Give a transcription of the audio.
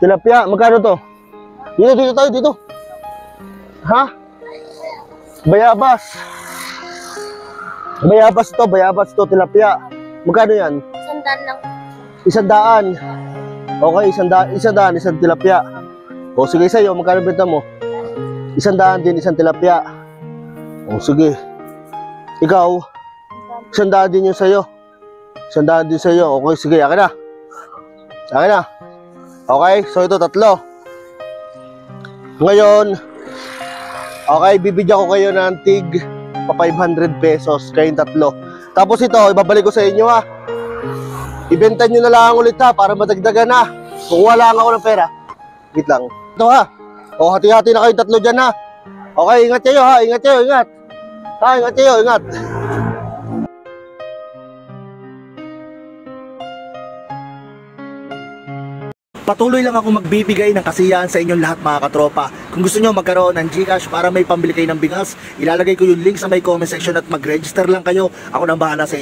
Tilapia, magkano to? Dito tayo, dito. Ha? Bayabas. Bayabas to, tilapia. Magkano yan? 100 lang. 100. Okay, 100, isang tilapia. O sige sa'yo, magkano benta mo? 100 din, isang tilapia. O sige. Ikaw, 100 din yung sa'yo. 100 din sa'yo. Okay, sige, akin na. Akin na. Okay, so ito tatlo. Ngayon, okay, bibigyan ko kayo ng tig pa 500 pesos kayong tatlo. Tapos ito, ibabalik ko sa inyo ha. Ibenta nyo na lang ulit ha, para madagdagan na. Kung wala nga ako ng pera. Wait lang. Ito ha. O, hati-hati na kayong tatlo dyan ha. Okay, ingat kayo ha. Ingat kayo, ingat. Ha, ingat kayo, ingat. Patuloy lang ako magbibigay ng kasiyahan sa inyong lahat mga katropa. Kung gusto nyo magkaroon ng GCash para may pambili kayo ng bigas, ilalagay ko yung link sa may comment section at mag-register lang kayo. Ako nang bahala sa inyo.